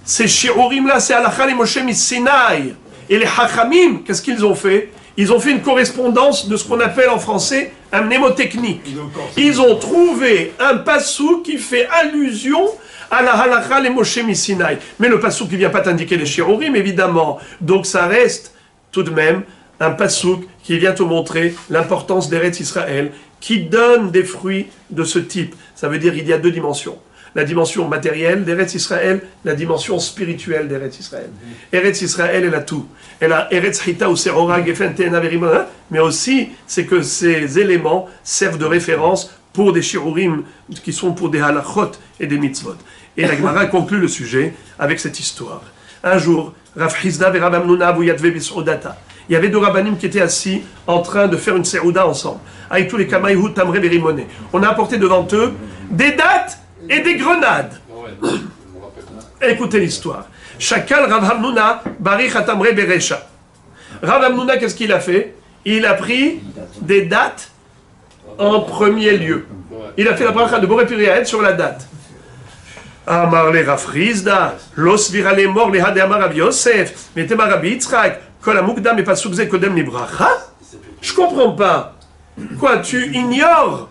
ces shiurim-là, c'est halakha les Moshe Sinaï. Et les hachamim, qu'est-ce qu'ils ont fait? Ils ont fait une correspondance de ce qu'on appelle en français un mnémotechnique. Ils ont trouvé un passouk qui fait allusion à la halakha les Moshe Sinaï. Mais le passouk qui ne vient pas t'indiquer les shiurim, évidemment. Donc ça reste tout de même un passouk qui vient te montrer l'importance d'Eretz Israël, qui donne des fruits de ce type. Ça veut dire qu'il y a 2 dimensions. La dimension matérielle d'Eretz Israël, la dimension spirituelle d'Eretz Israël. Eretz Israël, elle a tout. Elle a Eretz Hita ou Serora, Gefen, Te'ena, Verimon, mais aussi c'est que ces éléments servent de référence pour des shiurim qui sont pour des halachot et des mitzvot. Et la Gemara conclut le sujet avec cette histoire. Un jour, Rav Hizda et Rav Amnuna Yadve Bis'udata. Il y avait 2 rabbanim qui étaient assis en train de faire une serouda ensemble. Avec tous les kamaïhut, tamré, berimone. On a apporté devant eux des dattes et des grenades. Écoutez l'histoire. Chacun Rav Amnuna barich tamré beresha. Rav Amnuna, qu'est-ce qu'il a fait? Il a pris des dattes en premier lieu. Il a fait la bracha de Boré Piriaed sur la date. Amar le Rav Hizda, los vira le mor le hade amar Rav Yosef, metema Rabbi Yitzchak, kol amukdam et pasuk ze kodem li bracha. Je comprends pas. Quoi, tu ignores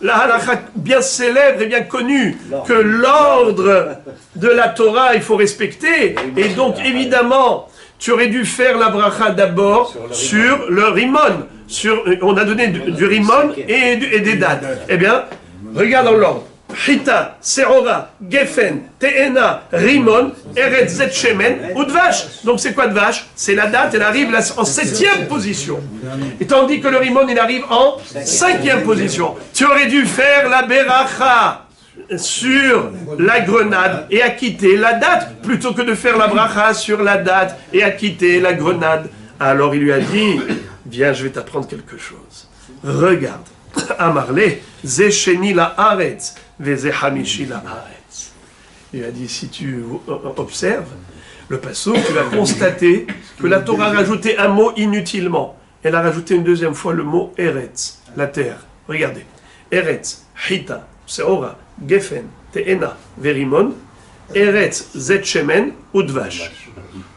la halakha bien célèbre et bien connue que l'ordre de la Torah il faut respecter, et donc évidemment tu aurais dû faire la bracha d'abord sur le rimon. On a donné du rimon et des dates. Eh bien, regarde dans l'ordre. Hita, Serora, Gefen, Te'ena, Rimon, Eretz Zet Shemen, ou Dvash. Donc c'est quoi Dvash? C'est la date, elle arrive en 7e position. Et tandis que le Rimon, il arrive en 5e position. Tu aurais dû faire la Beracha sur la grenade et acquitter la date, plutôt que de faire la Bracha sur la date et acquitter la grenade. Alors il lui a dit, viens, je vais t'apprendre quelque chose. Regarde. Amarle, Zesheni la Aretz. Il a dit, si tu observes le passouk, tu vas constater que la Torah a rajouté un mot inutilement. Elle a rajouté une 2e fois le mot Eretz, la terre. Regardez. Eretz, Hita, Seora, Gefen, Te'ena, Verimon, Eretz, Zet Shemen, Udvash.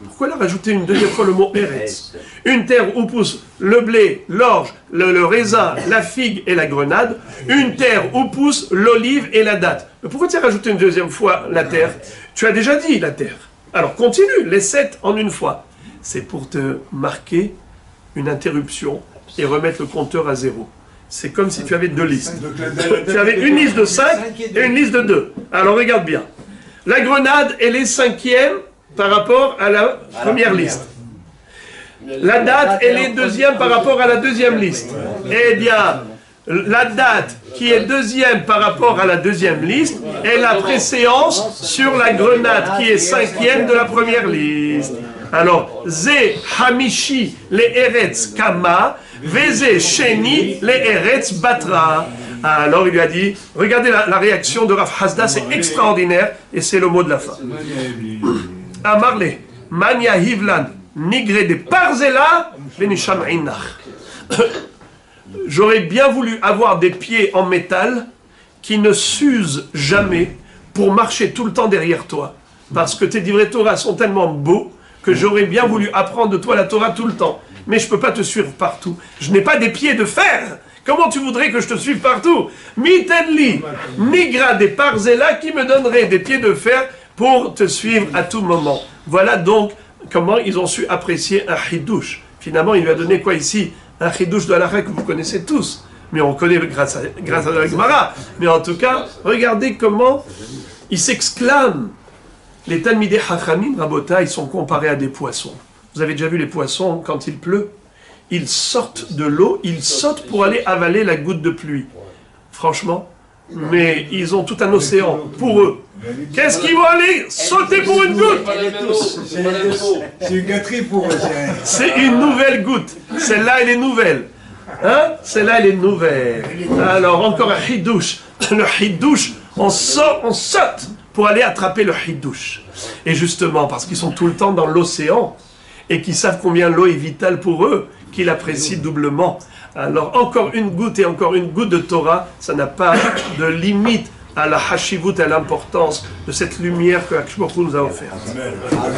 Pourquoi elle a rajouté une 2e fois le mot Eretz? Une terre où pousse le blé, l'orge, le raisin, la figue et la grenade. Une terre où pousse l'olive et la date. Mais pourquoi tu as rajouté une 2e fois la terre? Tu as déjà dit la terre. Alors continue, les 7 en une fois. C'est pour te marquer une interruption et remettre le compteur à 0. C'est comme si tu avais 2 listes. Tu avais une liste de 5 et une liste de 2. Alors regarde bien. La grenade, elle est 5e par rapport à la première liste. La date, elle est 2e par rapport à la 2e liste. Eh bien, la date qui est 2e par rapport à la 2e liste, elle a préséance sur la grenade qui est 5e de la première liste. Alors, Ze Hamishi le Eretz Kama, Veze Sheni le Eretz Batra. Alors il lui a dit, regardez la réaction de Rav Hizda, c'est extraordinaire, et c'est le mot de la fin. Amarle, Mania Hivlan, Nigre de Parzela, Benisham Einach. J'aurais bien voulu avoir des pieds en métal qui ne s'usent jamais pour marcher tout le temps derrière toi. Parce que tes divrei Torah sont tellement beaux que j'aurais bien voulu apprendre de toi la Torah tout le temps. Mais je ne peux pas te suivre partout. Je n'ai pas des pieds de fer. Comment tu voudrais que je te suive partout? Mitenli, Nigra des Parzela qui me donnerait des pieds de fer pour te suivre à tout moment. Voilà donc comment ils ont su apprécier un chidouche. Finalement, il lui a donné quoi ici? Un chidouche de halakha que vous connaissez tous. Mais on connaît grâce à la Gemara. Mais en tout cas, regardez comment ils s'exclament. Les Talmidei Chachamim, Rabota, ils sont comparés à des poissons. Vous avez déjà vu les poissons quand il pleut? ils sortent de l'eau, ils sautent pour aller avaler la goutte de pluie. Franchement, mais ils ont tout un océan pour eux. Qu'est-ce qu'ils vont aller sauter pour une goutte? C'est une gâterie pour eux. C'est une nouvelle goutte. Celle-là, elle est nouvelle. Hein? Celle-là, elle est nouvelle. Alors, encore un hidouche. Le hidouche, on saute pour aller attraper le hidouche. Et justement, parce qu'ils sont tout le temps dans l'océan et qu'ils savent combien l'eau est vitale pour eux, qu'ils l'apprécient doublement. Alors, encore une goutte et encore une goutte de Torah, ça n'a pas de limite à la hashivut, à l'importance de cette lumière que Akash Baruch Hu nous a offerte.